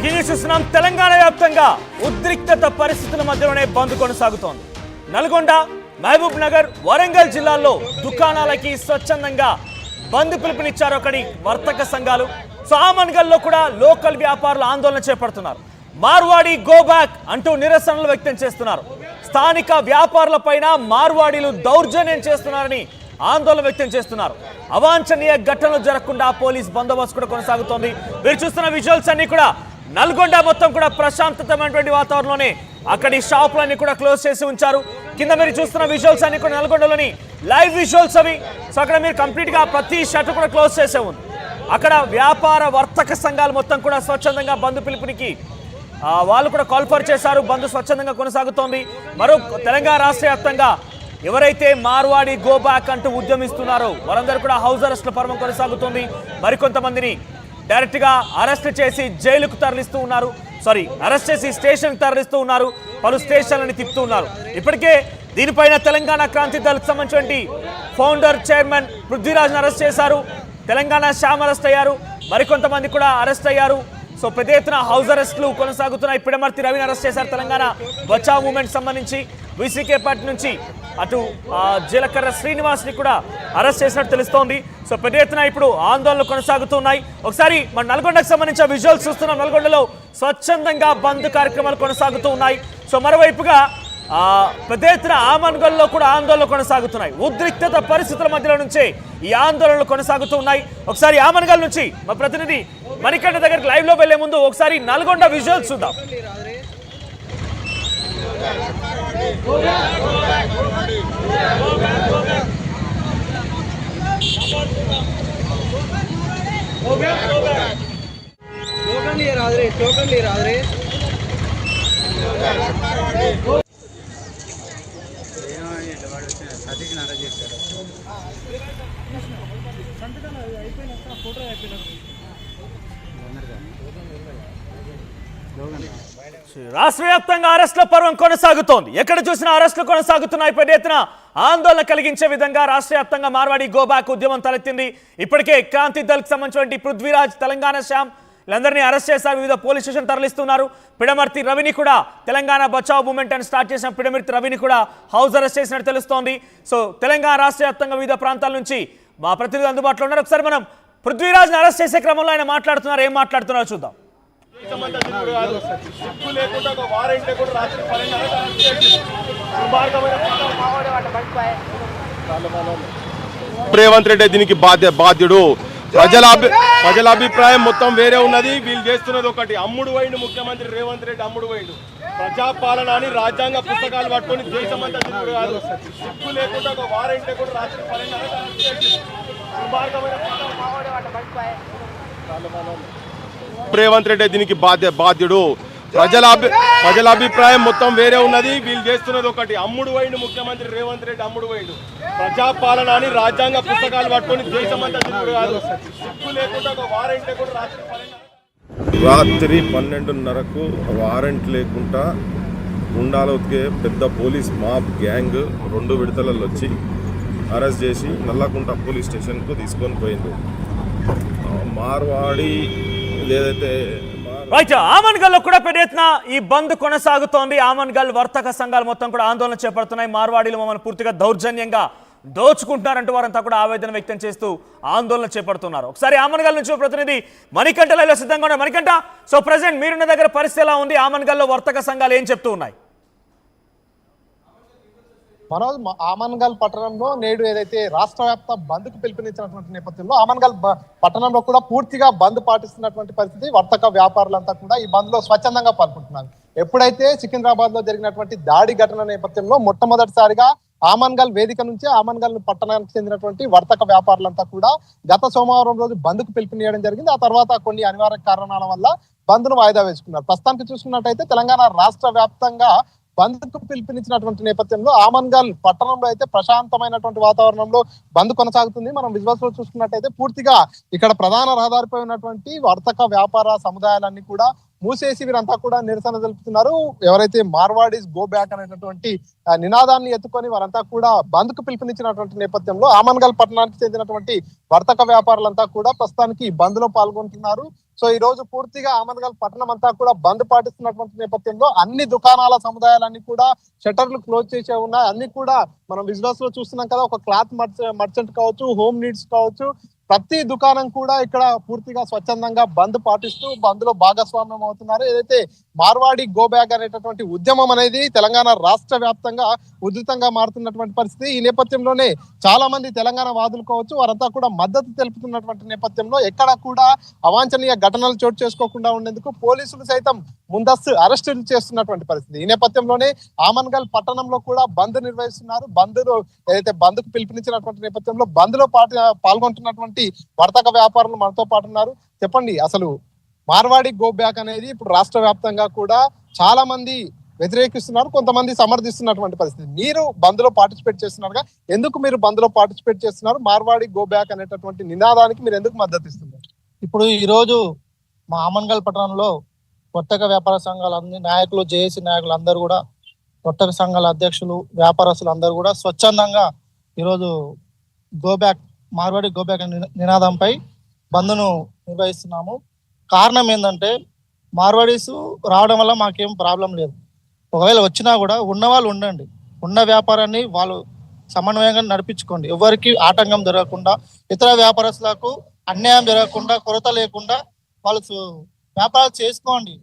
Breaking news చూస్తున్నాం. తెలంగాణ వ్యాప్తంగా ఉద్రిక్తత పరిస్థితుల మధ్యలోనే బంద్ కొనసాగుతోంది. నల్గొండ, మహబూబ్ నగర్, వరంగల్ జిల్లాల్లో దుకాణాలకి స్వచ్ఛందంగా బంద్ పిలుపునిచ్చారు ఒకటి వర్తక సంఘాలు. సో ఆమన్గల్లో కూడా లోకల్ వ్యాపారులు ఆందోళన చేపడుతున్నారు. మార్వాడి గో బ్యాక్ అంటూ నిరసనలు వ్యక్తం చేస్తున్నారు. స్థానిక వ్యాపారులపైన మార్వాడీలు దౌర్జన్యం చేస్తున్నారని ఆందోళన వ్యక్తం చేస్తున్నారు. అవాంఛనీయ ఘటనలు జరగకుండా పోలీస్ బందోబస్తు కూడా కొనసాగుతోంది. మీరు చూస్తున్న విజువల్స్ అన్ని కూడా నల్గొండ మొత్తం కూడా ప్రశాంతతమైనటువంటి వాతావరణంలోనే అక్కడి షాపులన్నీ కూడా క్లోజ్ చేసి ఉంచారు. కింద మీరు చూస్తున్న విజువల్స్ అన్ని కూడా నల్గొండలోని లైవ్ విజువల్స్ అవి. సో అక్కడ మీరు కంప్లీట్ గా ప్రతి షటర్ కూడా క్లోజ్ చేసే ఉంది. అక్కడ వ్యాపార వర్తక సంఘాలు మొత్తం కూడా స్వచ్ఛందంగా బంద్ పిలుపునికి వాళ్ళు కూడా కాల్ఫర్ చేశారు. బంద్ స్వచ్ఛందంగా కొనసాగుతోంది. మరో తెలంగాణ రాష్ట్ర వ్యాప్తంగా ఎవరైతే మార్వాడి గో బ్యాక్ అంటూ ఉద్యమిస్తున్నారో వారందరూ కూడా హౌస్ అరెస్ట్ల పర్వం కొనసాగుతోంది. మరికొంతమందిని డైరెక్ట్ గా అరెస్ట్ చేసి జైలుకు తరలిస్తూ ఉన్నారు. అరెస్ట్ చేసి స్టేషన్ తరలిస్తూ ఉన్నారు. పలు స్టేషన్లని తిప్పుతూ ఉన్నారు. ఇప్పటికే దీనిపైన తెలంగాణ క్రాంతి దళకు సంబంధించిన ఫౌండర్ చైర్మన్ పృథ్వీరాజ్ను అరెస్ట్ చేశారు. తెలంగాణ శ్యామ్ అరెస్ట్ అయ్యారు. మరికొంతమంది కూడా అరెస్ట్ అయ్యారు. సో పెద్ద ఎత్తున హౌస్ అరెస్టులు కొనసాగుతున్నాయి. పిడమర్తి రవిని అరెస్ట్ చేశారు. తెలంగాణ బచావ్ మూవ్మెంట్ సంబంధించి వీసీకే పార్టీ నుంచి అటు జీలకర్ర శ్రీనివాస్ని కూడా అరెస్ట్ చేసినట్టు తెలుస్తోంది. సో పెద్ద ఎత్తున ఇప్పుడు ఆందోళనలు కొనసాగుతున్నాయి. ఒకసారి మన నల్గొండకు సంబంధించిన విజువల్స్ చూస్తున్నాం. నల్గొండలో స్వచ్ఛందంగా బంద్ కార్యక్రమాలు కొనసాగుతూ ఉన్నాయి. సో మరోవైపుగా పెద్ద ఎత్తున ఆమన్గల్లో కూడా ఆందోళనలు కొనసాగుతున్నాయి. ఉద్రిక్తత పరిస్థితుల మధ్యలో నుంచే ఈ ఆందోళనలు కొనసాగుతూ ఉన్నాయి. ఒకసారి ఆమన్గల్ నుంచి మా ప్రతినిధి మణికంఠ దగ్గరికి లైవ్ లో వెళ్లే ముందు ఒకసారి నల్గొండ విజువల్స్ చూద్దాం. రాష్ట్ర వ్యాప్తంగా అరెస్టుల పర్వం కొనసాగుతోంది. ఎక్కడ చూసినా అరెస్టులు కొనసాగుతున్నాయి. పెద్ద ఎత్తున ఆందోళన కలిగించే విధంగా రాష్ట్ర వ్యాప్తంగా మార్వాడి గో బ్యాక్ ఉద్యమం తలెత్తింది. ఇప్పటికే క్రాంతి దళకు సంబంధించిన పృథ్వీరాజ్, తెలంగాణ శ్యామ్ వీళ్ళందరినీ అరెస్ట్ చేశారు. వివిధ పోలీస్ స్టేషన్ తరలిస్తున్నారు. పిడమర్తి రవిని కూడా తెలంగాణ బచావ్ మూవ్మెంట్ అని స్టార్ట్ చేసిన పిడమర్తి రవిని కూడా హౌస్ అరెస్ట్ చేసినట్టు తెలుస్తోంది. సో తెలంగాణ రాష్ట్ర వ్యాప్తంగా వివిధ ప్రాంతాల నుంచి మా ప్రతినిధి అందుబాటులో ఉన్నారు. ఒకసారి మనం పృథ్వీరాజ్ని అరెస్ట్ చేసే క్రమంలో ఆయన మాట్లాడుతున్నారు. ఏం మాట్లాడుతున్నారో చూద్దాం. రేవంత్ రెడ్డి దీనికి బాధ్యుడు. ప్రజల అభిప్రాయం మొత్తం వేరే ఉన్నది. వీళ్ళు చేస్తున్నది ఒకటి. అమ్ముడు వైండు ముఖ్యమంత్రి రేవంత్ రెడ్డి, అమ్ముడు వైండు. ప్రజాపాలన అని రాజ్యాంగ పుస్తకాలు పట్టుకొని దేశమంతా తిరుగుడు కాదు. సిగ్గు లేకుండా ఒక వారెంట్ లేకుండా రాత్రి 12 రేవంత్ రెడ్డి దీనికి బాధ్యుడు. ప్రజల అభిప్రాయం మొత్తం వేరే ఉన్నది. వీళ్ళు చేస్తున్నది ఒకటి. అమ్ముడు వైండు ముఖ్యమంత్రి రేవంత్ రెడ్డి, అమ్ముడు వైండు. ప్రజాపాలన అని రాజ్యాంగ పుస్తకాలు పట్టుకొని దేశమంతా తిరుగుడు కాదు. సిగ్గు లేకుండా ఒక వారెంట్ లేకుండా రాత్రి 12:30కు వారెంట్ లేకుండా గుండాలు ఉతికే పెద్ద పోలీస్ మాబ్ గ్యాంగ్ 2 విడతలలో వచ్చి అరెస్ట్ చేసి నల్లకుంట పోలీస్ స్టేషన్కు తీసుకొని పోయింది. మార్వాడి ఏదైతే ఆమన్గల్లో కూడా పెద్ద ఎత్తున ఈ బంద్ కొనసాగుతోంది. ఆమన్గల్ వర్తక సంఘాలు మొత్తం కూడా ఆందోళన చేపడుతున్నాయి. మార్వాడీలు మమ్మల్ని పూర్తిగా దౌర్జన్యంగా దోచుకుంటున్నారంటూ వారంతా కూడా ఆవేదన వ్యక్తం చేస్తూ ఆందోళన చేపడుతున్నారు. ఒకసారి ఆమన్గల్ నుంచి ప్రతినిధి మణికంఠ లైవ్లో సిద్ధంగా ఉన్నారు. మణికంఠ, సో ప్రెసెంట్ మీరున్న దగ్గర పరిస్థితి ఎలా ఉంది? ఆమన్గల్లో వర్తక సంఘాలు ఏం చెప్తూ ఉన్నాయి? మనోజ్, ఆమన్గల్ పట్టణంలో నేడు ఏదైతే రాష్ట్ర వ్యాప్త బంద్ కు పిలుపునిచ్చినటువంటి నేపథ్యంలో ఆమన్గల్ పట్టణంలో కూడా పూర్తిగా బంద్ పాటిస్తున్నటువంటి పరిస్థితి. వర్తక వ్యాపారులంతా కూడా ఈ బంద్ లో స్వచ్ఛందంగా పాల్గొంటున్నారు. ఎప్పుడైతే సికింద్రాబాద్ లో జరిగినటువంటి దాడి ఘటన నేపథ్యంలో మొట్టమొదటిసారిగా ఆమన్గల్ వేదిక నుంచి ఆమన్గల్ పట్టణానికి చెందినటువంటి వర్తక వ్యాపారులంతా కూడా గత సోమవారం రోజు బంద్ కు పిలుపునియడం జరిగింది. ఆ తర్వాత కొన్ని అనివార్య కారణాల వల్ల బంద్ ను వాయిదా వేసుకున్నారు. ప్రస్తుతానికి చూసుకున్నట్టయితే తెలంగాణ రాష్ట్ర వ్యాప్తంగా బంద్ కు పిలుపునిచ్చినటువంటి నేపథ్యంలో ఆమన్గల్ పట్టణంలో అయితే ప్రశాంతమైనటువంటి వాతావరణంలో బంద్ కొనసాగుతుంది. మనం విజువల్స్ లో చూసుకున్నట్టయితే పూర్తిగా ఇక్కడ ప్రధాన రహదారిపై ఉన్నటువంటి వర్తక వ్యాపార సముదాయాలన్నీ కూడా మూసేసి వీరంతా కూడా నిరసన తెలుపుతున్నారు. ఎవరైతే మార్వాడీస్ గో బ్యాక్ అనేటటువంటి నినాదాన్ని ఎత్తుకొని వారంతా కూడా బంద్ కు పిలుపునిచ్చినటువంటి నేపథ్యంలో ఆమన్గల్ పట్టణానికి చెందినటువంటి వర్తక వ్యాపారులంతా కూడా ప్రస్తుతానికి బంద్ లో పాల్గొంటున్నారు. సో ఈ రోజు పూర్తిగా ఆమన్గల్ పట్టణం అంతా కూడా బంద్ పాటిస్తున్నటువంటి నేపథ్యంలో అన్ని దుకాణాల సముదాయాలన్నీ కూడా షట్టర్లు క్లోజ్ చేసే ఉన్నాయి. అన్ని కూడా మనం విజువల్స్ లో చూస్తున్నాం కదా, ఒక క్లాత్ మర్చెంట్ కావచ్చు, హోమ్ నీడ్స్ కావచ్చు, ప్రతి దుకాణం కూడా ఇక్కడ పూర్తిగా స్వచ్ఛందంగా బంద్ పాటిస్తూ బంద్ లో భాగస్వామ్యం అవుతున్నారు. ఏదైతే మార్వాడి గో బ్యాక్ అనేటటువంటి ఉద్యమం అనేది తెలంగాణ రాష్ట్ర వ్యాప్తంగా ఉధృతంగా మారుతున్నటువంటి పరిస్థితి. ఈ నేపథ్యంలోనే చాలా మంది తెలంగాణ వాదులు కావచ్చు వారంతా కూడా మద్దతు తెలుపుతున్నటువంటి నేపథ్యంలో ఎక్కడ కూడా అవాంఛనీయ ఘటనలు చోటు చేసుకోకుండా ఉండేందుకు పోలీసులు సైతం ముందస్తు అరెస్టులు చేస్తున్నటువంటి పరిస్థితి. ఈ నేపథ్యంలోనే ఆమన్గల్ పట్టణంలో కూడా బంద్ నిర్వహిస్తున్నారు. బంద్ ఏదైతే బంద్ కు పిలుపునిచ్చినటువంటి నేపథ్యంలో బంద్ లో పాల్గొంటున్నటువంటి వర్తక వ్యాపారులు మనతో పాటు ఉన్నారు. చెప్పండి, అసలు మార్వాడి గో బ్యాక్ అనేది ఇప్పుడు రాష్ట్ర వ్యాప్తంగా కూడా చాలా మంది వ్యతిరేకిస్తున్నారు, కొంతమంది సమర్థిస్తున్నటువంటి పరిస్థితి. మీరు బంద్ లో పార్టిసిపేట్ చేస్తున్నారుగా, ఎందుకు మీరు బంద్ లో పార్టిసిపేట్ చేస్తున్నారు? మార్వాడి గో బ్యాక్ అనేటటువంటి నినాదానికి మీరు ఎందుకు మద్దతు ఇస్తున్నారు? ఇప్పుడు ఈ రోజు మా ఆమన్గల్ పట్టణంలో వర్తక వ్యాపార సంఘాల నాయకులు, జేఏసీ నాయకులు అందరూ కూడా, వర్తక సంఘాల అధ్యక్షులు, వ్యాపారస్తులు అందరూ కూడా స్వచ్ఛందంగా ఈరోజు గోబ్యాక్ మార్వాడి గోబ్యాక్ నినాదంపై బంద్ను నిర్వహిస్తున్నాము. కారణం ఏంటంటే మార్వాడీస్ రావడం వల్ల మాకేం ప్రాబ్లం లేదు. ఒకవేళ వచ్చినా కూడా ఉన్నవాళ్ళు ఉండండి, ఉన్న వ్యాపారాన్ని వాళ్ళు సమన్వయంగా నడిపించుకోండి. ఎవరికి ఆటంకం జరగకుండా, ఇతర వ్యాపారస్తులకు అన్యాయం జరగకుండా, కొరత లేకుండా వాళ్ళు వ్యాపారాలు చేసుకోండి.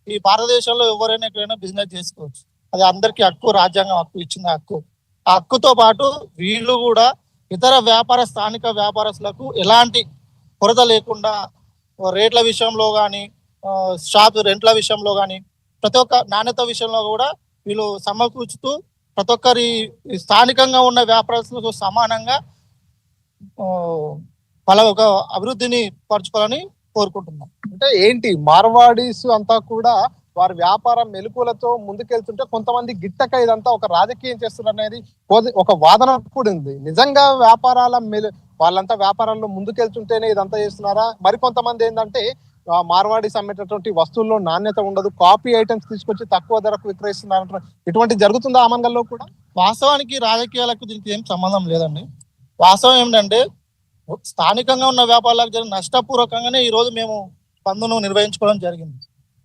ఈ భారతదేశంలో ఎవరైనా ఎక్కడైనా బిజినెస్ చేసుకోవచ్చు. అది అందరికీ హక్కు, రాజ్యాంగం హక్కు ఇచ్చిన హక్కు. ఆ హక్కుతో పాటు వీళ్ళు కూడా ఇతర స్థానిక వ్యాపారస్తులకు ఎలాంటి కొరత లేకుండా రేట్ల విషయంలో కానీ, షాప్ రెంట్ల విషయంలో కానీ, ప్రతి ఒక్క నాణ్యత విషయంలో కూడా వీళ్ళు సమకూర్చుతూ ప్రతి ఒక్కరి స్థానికంగా ఉన్న వ్యాపారస్తులకు సమానంగా వాళ్ళ ఒక అభివృద్ధిని పరచుకోవాలని కోరుకుంటున్నాం. అంటే ఏంటి, మార్వాడీస్ అంతా కూడా వారి వ్యాపారం మెలుకులతో ముందుకెళ్తుంటే కొంతమంది గిట్టక ఇదంతా ఒక రాజకీయం చేస్తున్నారు అనేది ఒక వాదన కూడా ఉంది. నిజంగా వాళ్ళంతా వ్యాపారాల్లో ముందుకెళ్తుంటేనే ఇదంతా చేస్తున్నారా? మరికొంతమంది ఏంటంటే మార్వాడీస్ అమ్మేటటువంటి వస్తువుల్లో నాణ్యత ఉండదు, కాపీ ఐటమ్స్ తీసుకొచ్చి తక్కువ ధరకు విక్రయిస్తున్నారు. ఇటువంటి జరుగుతుందా ఆమన్గల్లో కూడా? వాస్తవానికి రాజకీయాలకు దీనికి ఏం సంబంధం లేదండి. వాస్తవం ఏంటంటే స్థానికంగా ఉన్న వ్యాపారాలకు జరిగిన నష్టపూర్వకంగానే ఈ రోజు మేము బంద్ను నిర్వహించుకోవడం జరిగింది.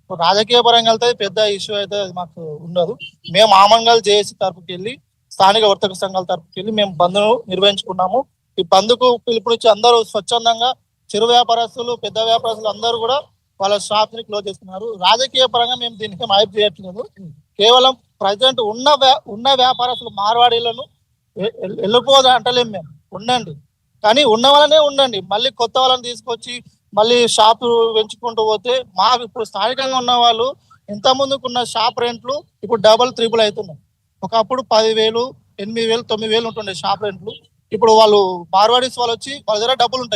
రాజకీయ పరంగా వెళ్తే పెద్ద ఇష్యూ అయితే మాకు ఉండదు. మేము ఆమన్గల్ జేఏసీ తరపుకి వెళ్ళి, స్థానిక వర్తక సంఘాల తరపుకి వెళ్ళి మేము బంద్ను నిర్వహించుకున్నాము. ఈ బంద్కు పిలుపునిచ్చి అందరూ స్వచ్ఛందంగా, చిరు వ్యాపారస్తులు, పెద్ద వ్యాపారస్తులు అందరూ కూడా వాళ్ళ షాప్స్ ని క్లోజ్ చేస్తున్నారు. రాజకీయ పరంగా మేము దీనికి హైప్ చేయట్లేదు. కేవలం ప్రజెంట్ ఉన్న వ్యాపారస్తులు మార్వాడీలను వెళ్ళిపోదా అంటలేము మేము, ఉండండి. కానీ ఉన్న వాళ్ళనే ఉండండి. మళ్ళీ కొత్త వాళ్ళని తీసుకొచ్చి మళ్ళీ షాపు పెంచుకుంటూ పోతే మాకు ఇప్పుడు స్థానికంగా ఉన్న వాళ్ళు ఇంత ముందుకున్న షాప్ రెంట్లు ఇప్పుడు డబుల్, ట్రిపుల్ అవుతున్నాయి. ఒకప్పుడు 10,000, 8,000, 9,000 ఉంటుండే షాప్ రెంట్లు. ఇప్పుడు వాళ్ళు మార్వాడీస్ వాళ్ళు వచ్చి వాళ్ళ దగ్గర డబ్బులు ఉంటాయి.